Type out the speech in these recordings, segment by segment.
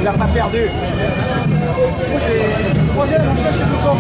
Il n'a pas perdu. Moi j'ai troisième, on cherche le corps.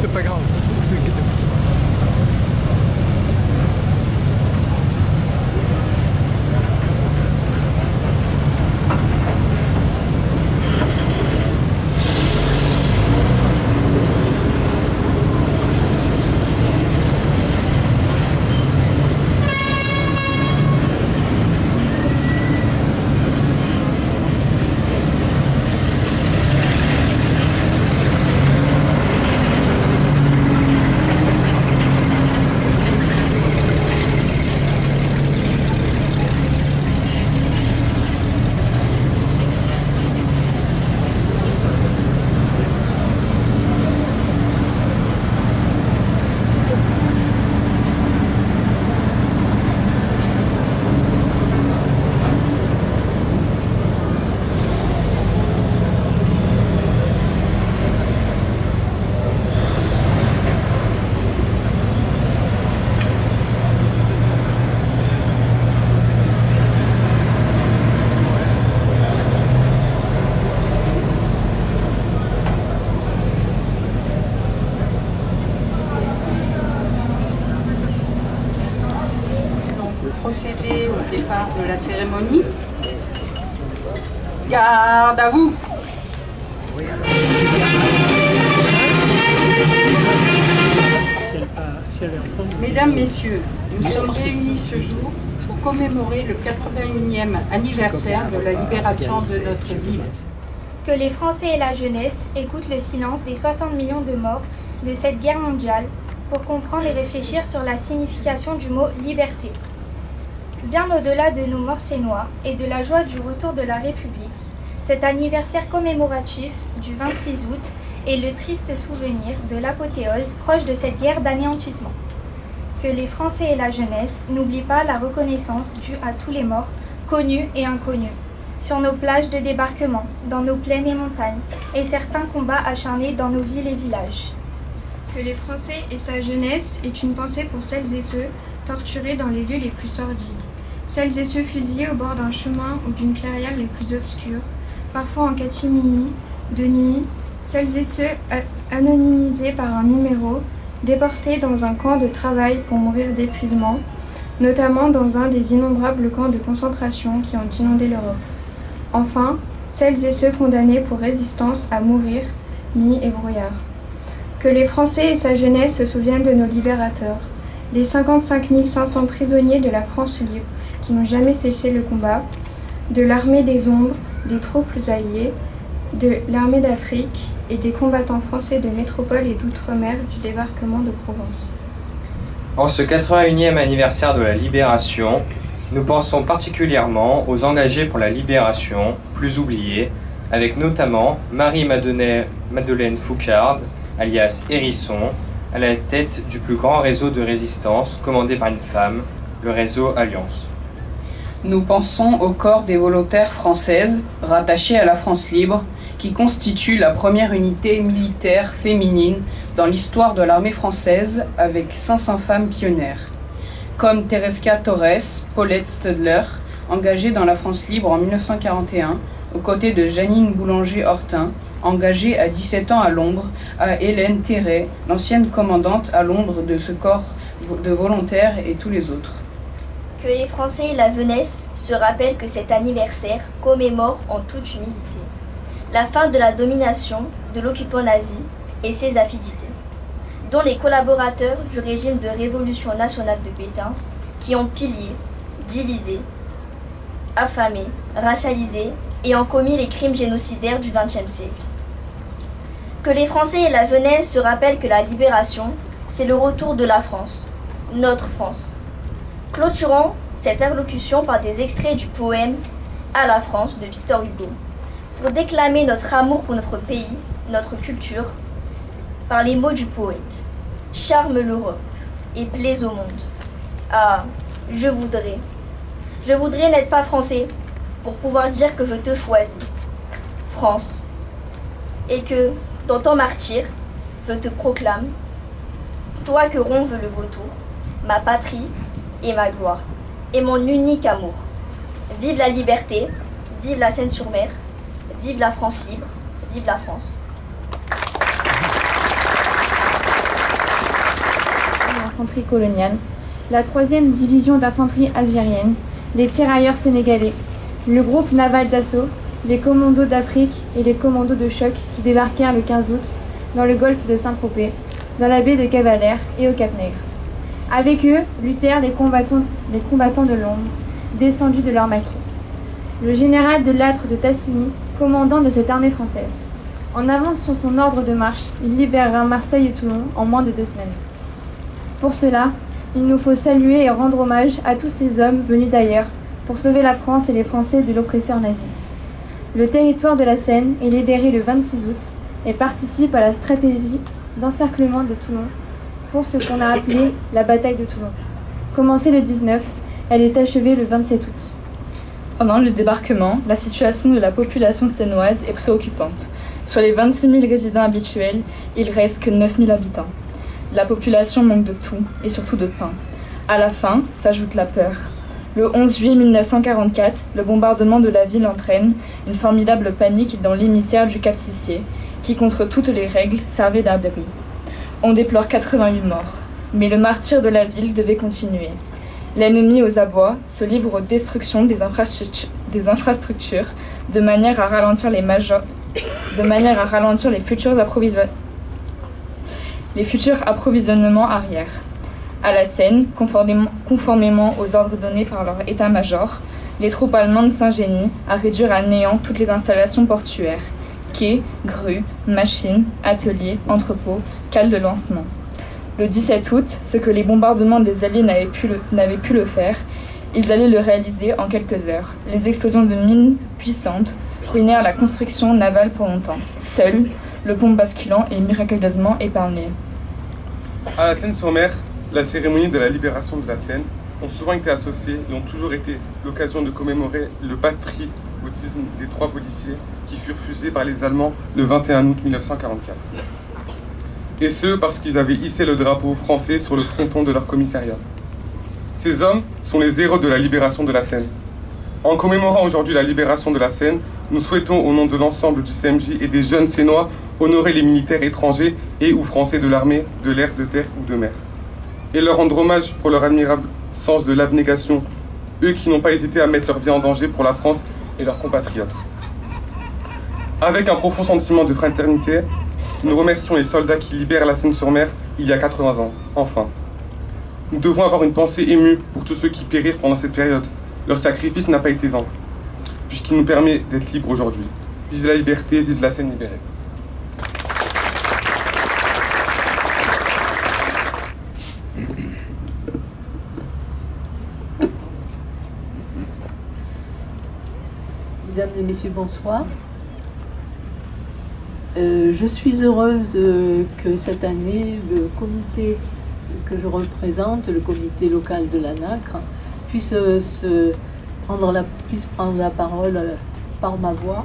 C'est pas grave. Procéder au départ de la cérémonie. Garde à vous. Mesdames, Messieurs, nous sommes réunis ce jour pour commémorer le 81e anniversaire de la libération de notre ville. Que les Français et la jeunesse écoutent le silence des 60 millions de morts de cette guerre mondiale pour comprendre et réfléchir sur la signification du mot « liberté ». Bien au-delà de nos morcénois et de la joie du retour de la République, cet anniversaire commémoratif du 26 août est le triste souvenir de l'apothéose proche de cette guerre d'anéantissement. Que les Français et la jeunesse n'oublient pas la reconnaissance due à tous les morts, connus et inconnus, sur nos plages de débarquement, dans nos plaines et montagnes, et certains combats acharnés dans nos villes et villages. Que les Français et sa jeunesse aient une pensée pour celles et ceux torturés dans les lieux les plus sordides, celles et ceux fusillés au bord d'un chemin ou d'une clairière les plus obscures, parfois en catimini, de nuit, celles et ceux anonymisés par un numéro, déportés dans un camp de travail pour mourir d'épuisement, notamment dans un des innombrables camps de concentration qui ont inondé l'Europe. Enfin, celles et ceux condamnés pour résistance à mourir, nuit et brouillard. Que les Français et sa jeunesse se souviennent de nos libérateurs, des 55 500 prisonniers de la France libre qui n'ont jamais cessé le combat, de l'armée des ombres, des troupes alliées, de l'armée d'Afrique et des combattants français de métropole et d'outre-mer du débarquement de Provence. En ce 81e anniversaire de la Libération, nous pensons particulièrement aux engagés pour la Libération, plus oubliés, avec notamment Marie-Madeleine Foucard, alias Hérisson, à la tête du plus grand réseau de résistance commandé par une femme, le réseau Alliance. Nous pensons au corps des volontaires françaises, rattachées à la France libre, qui constitue la première unité militaire féminine dans l'histoire de l'armée française avec 500 femmes pionnières. comme Teresa Torres, Paulette Stadler, engagée dans la France libre en 1941, aux côtés de Janine Boulanger-Hortin, engagée à 17 ans à Londres, à Hélène Terret, l'ancienne commandante à Londres de ce corps de volontaires et tous les autres. Que les Français et la jeunesse se rappellent que cet anniversaire commémore en toute humilité la fin de la domination de l'occupant nazi et ses avidités, dont les collaborateurs du régime de révolution nationale de Pétain, qui ont pillé, divisé, affamé, racialisé et ont commis les crimes génocidaires du XXe siècle. Que les Français et la jeunesse se rappellent que la libération, c'est le retour de la France, notre France. Clôturons cette allocution par des extraits du poème « À la France » de Victor Hugo, pour déclamer notre amour pour notre pays, notre culture, par les mots du poète. Charme l'Europe et plaise au monde. Ah, je voudrais n'être pas français pour pouvoir dire que je te choisis, France, et que, dans ton martyre, je te proclame, toi que ronge le vautour, ma patrie et ma gloire, et mon unique amour. Vive la liberté, vive la Seine-sur-Mer, vive la France libre, vive la France. L'infanterie coloniale, la 3e division d'infanterie algérienne, les tirailleurs sénégalais, le groupe naval d'assaut, les commandos d'Afrique et les commandos de choc qui débarquèrent le 15 août dans le golfe de Saint-Tropez, dans la baie de Cavalère et au Cap-Nègre. Avec eux luttèrent les combattants de l'ombre, descendus de leur maquis. Le général de Lattre de Tassigny, commandant de cette armée française. En avance sur son ordre de marche, il libérera Marseille et Toulon en moins de 2 semaines. Pour cela, il nous faut saluer et rendre hommage à tous ces hommes venus d'ailleurs pour sauver la France et les Français de l'oppresseur nazi. Le territoire de la Seine est libéré le 26 août et participe à la stratégie d'encerclement de Toulon pour ce qu'on a appelé la bataille de Toulon. Commencée le 19, elle est achevée le 27 août. Pendant le débarquement, la situation de la population sénoise est préoccupante. Sur les 26 000 résidents habituels, il reste que 9 000 habitants. La population manque de tout, et surtout de pain. À la fin, s'ajoute la peur. Le 11 juillet 1944, le bombardement de la ville entraîne une formidable panique dans l'émissaire du Cap Sissier, qui, contre toutes les règles, servait d'abri. On déplore 88 morts, mais le martyre de la ville devait continuer. L'ennemi aux abois se livre aux destructions des infrastructures de manière à ralentir les futurs approvisionnements arrière. À la Seine, conformément aux ordres donnés par leur état-major, les troupes allemandes s'ingénient à réduire à néant toutes les installations portuaires, quais, grues, machines, ateliers, entrepôts, cales de lancement. Le 17 août, ce que les bombardements des Alliés n'avaient pu le faire, ils allaient le réaliser en quelques heures. Les explosions de mines puissantes ruinèrent la construction navale pour longtemps. Seul, le pont basculant est miraculeusement épargné. À la Seine-sur-Mer, la cérémonie de la libération de la Seine ont souvent été associées et ont toujours été l'occasion de commémorer le patriotisme des 3 policiers qui furent fusillés par les Allemands le 21 août 1944. Et ce, parce qu'ils avaient hissé le drapeau français sur le fronton de leur commissariat. Ces hommes sont les héros de la libération de la Seine. En commémorant aujourd'hui la libération de la Seine, nous souhaitons, au nom de l'ensemble du CMJ et des jeunes Sénois, honorer les militaires étrangers et ou français de l'armée, de l'air, de terre ou de mer. Et leur rendre hommage pour leur admirable sens de l'abnégation, eux qui n'ont pas hésité à mettre leur vie en danger pour la France et leurs compatriotes. Avec un profond sentiment de fraternité, nous remercions les soldats qui libèrent la Seine-sur-Mer il y a 80 ans, enfin. Nous devons avoir une pensée émue pour tous ceux qui périrent pendant cette période. Leur sacrifice n'a pas été vain, puisqu'il nous permet d'être libres aujourd'hui. Vive la liberté, vive la Seine libérée. Mesdames et messieurs, bonsoir. Je suis heureuse que cette année, le comité que je représente, le comité local de la NACRE, puisse prendre la parole par ma voix.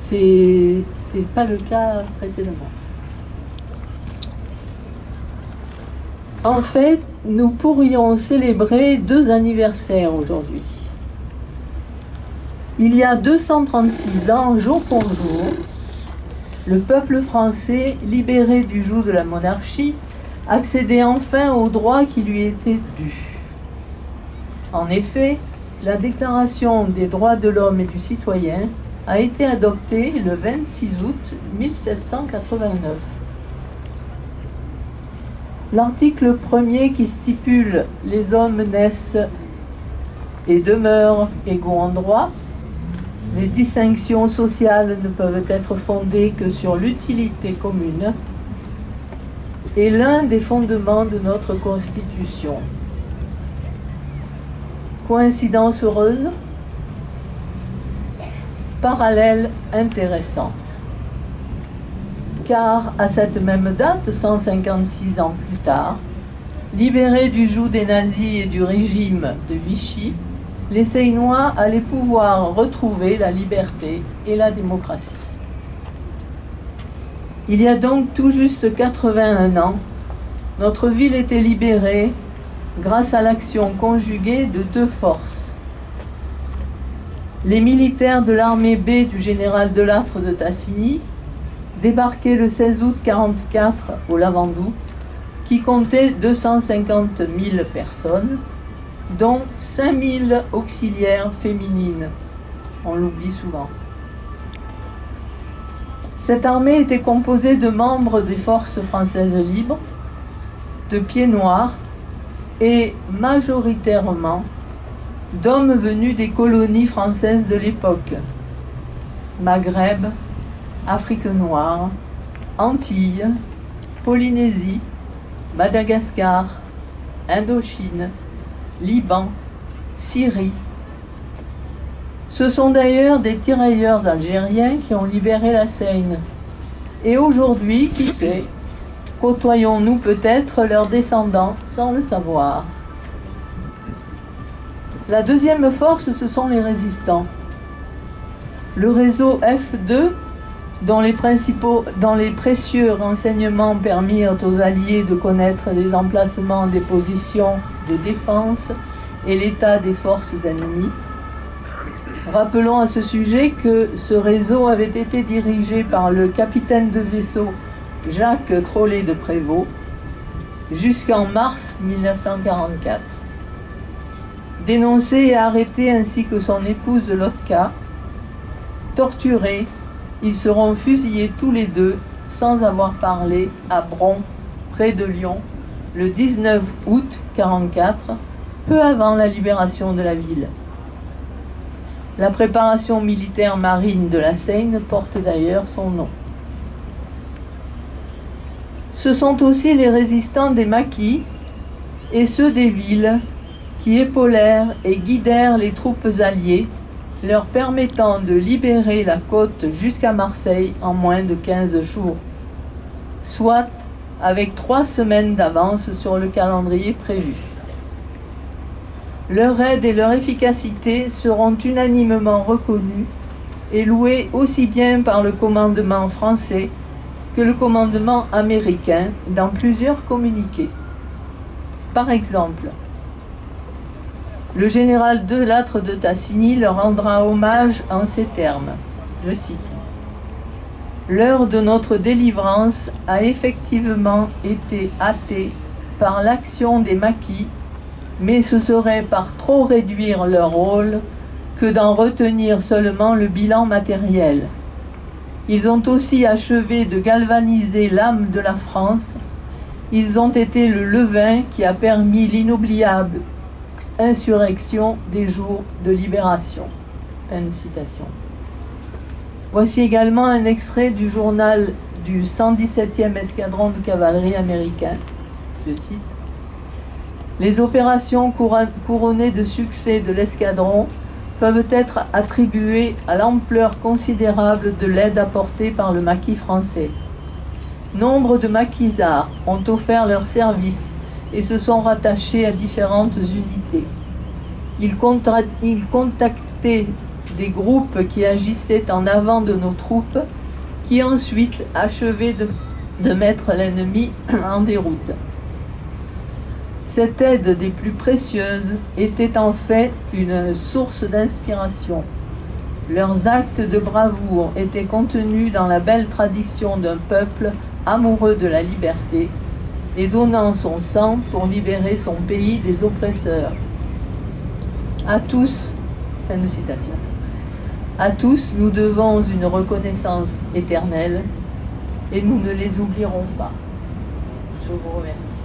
Ce n'était pas le cas précédemment. En fait, nous pourrions célébrer 2 anniversaires aujourd'hui. Il y a 236 ans, jour pour jour, le peuple français, libéré du joug de la monarchie, accédait enfin aux droits qui lui étaient dus. En effet, la Déclaration des droits de l'homme et du citoyen a été adoptée le 26 août 1789. L'article 1er qui stipule « Les hommes naissent et demeurent égaux en droit », les distinctions sociales ne peuvent être fondées que sur l'utilité commune, est l'un des fondements de notre Constitution. Coïncidence heureuse, parallèle intéressant. Car à cette même date, 156 ans plus tard, libérés du joug des nazis et du régime de Vichy, les Seinois allaient pouvoir retrouver la liberté et la démocratie. Il y a donc tout juste 81 ans, notre ville était libérée grâce à l'action conjuguée de 2 forces. Les militaires de l'armée B du général Delattre de Tassigny, débarqués le 16 août 1944 au Lavandou, qui comptait 250 000 personnes, dont 5 000 auxiliaires féminines. On l'oublie souvent. Cette armée était composée de membres des forces françaises libres, de pieds noirs et majoritairement d'hommes venus des colonies françaises de l'époque. Maghreb, Afrique noire, Antilles, Polynésie, Madagascar, Indochine, Liban, Syrie. Ce sont d'ailleurs des tirailleurs algériens qui ont libéré la Seine. Et aujourd'hui, qui sait, côtoyons-nous peut-être leurs descendants sans le savoir. La deuxième force, ce sont les résistants. Le réseau F2, dont les précieux renseignements permirent aux Alliés de connaître les emplacements des positions de défense et l'état des forces ennemies. Rappelons à ce sujet que ce réseau avait été dirigé par le capitaine de vaisseau Jacques Trollet de Prévost jusqu'en mars 1944. Dénoncé et arrêté ainsi que son épouse Lotka, torturés, ils seront fusillés tous les deux sans avoir parlé à Bron, près de Lyon, le 19 août 1944, peu avant la libération de la ville. La préparation militaire marine de la Seine porte d'ailleurs son nom. Ce sont aussi les résistants des maquis et ceux des villes qui épaulèrent et guidèrent les troupes alliées, leur permettant de libérer la côte jusqu'à Marseille en moins de 15 jours, soit avec 3 semaines d'avance sur le calendrier prévu. Leur aide et leur efficacité seront unanimement reconnues et louées aussi bien par le commandement français que le commandement américain dans plusieurs communiqués. Par exemple, le général Delattre de Tassigny leur rendra hommage en ces termes, je cite: « L'heure de notre délivrance a effectivement été hâtée par l'action des maquis, mais ce serait par trop réduire leur rôle que d'en retenir seulement le bilan matériel. Ils ont aussi achevé de galvaniser l'âme de la France. Ils ont été le levain qui a permis l'inoubliable insurrection des jours de libération. » Fin de citation. Voici également un extrait du journal du 117e escadron de cavalerie américain. Je cite: « Les opérations couronnées de succès de l'escadron peuvent être attribuées à l'ampleur considérable de l'aide apportée par le maquis français. Nombre de maquisards ont offert leur service et se sont rattachés à différentes unités. Ils contactaient des groupes qui agissaient en avant de nos troupes, qui ensuite achevaient de mettre l'ennemi en déroute. Cette aide des plus précieuses était en fait une source d'inspiration. Leurs actes de bravoure étaient contenus dans la belle tradition d'un peuple amoureux de la liberté et donnant son sang pour libérer son pays des oppresseurs. À tous, fin de citation. À tous, nous devons une reconnaissance éternelle et nous ne les oublierons pas. Je vous remercie.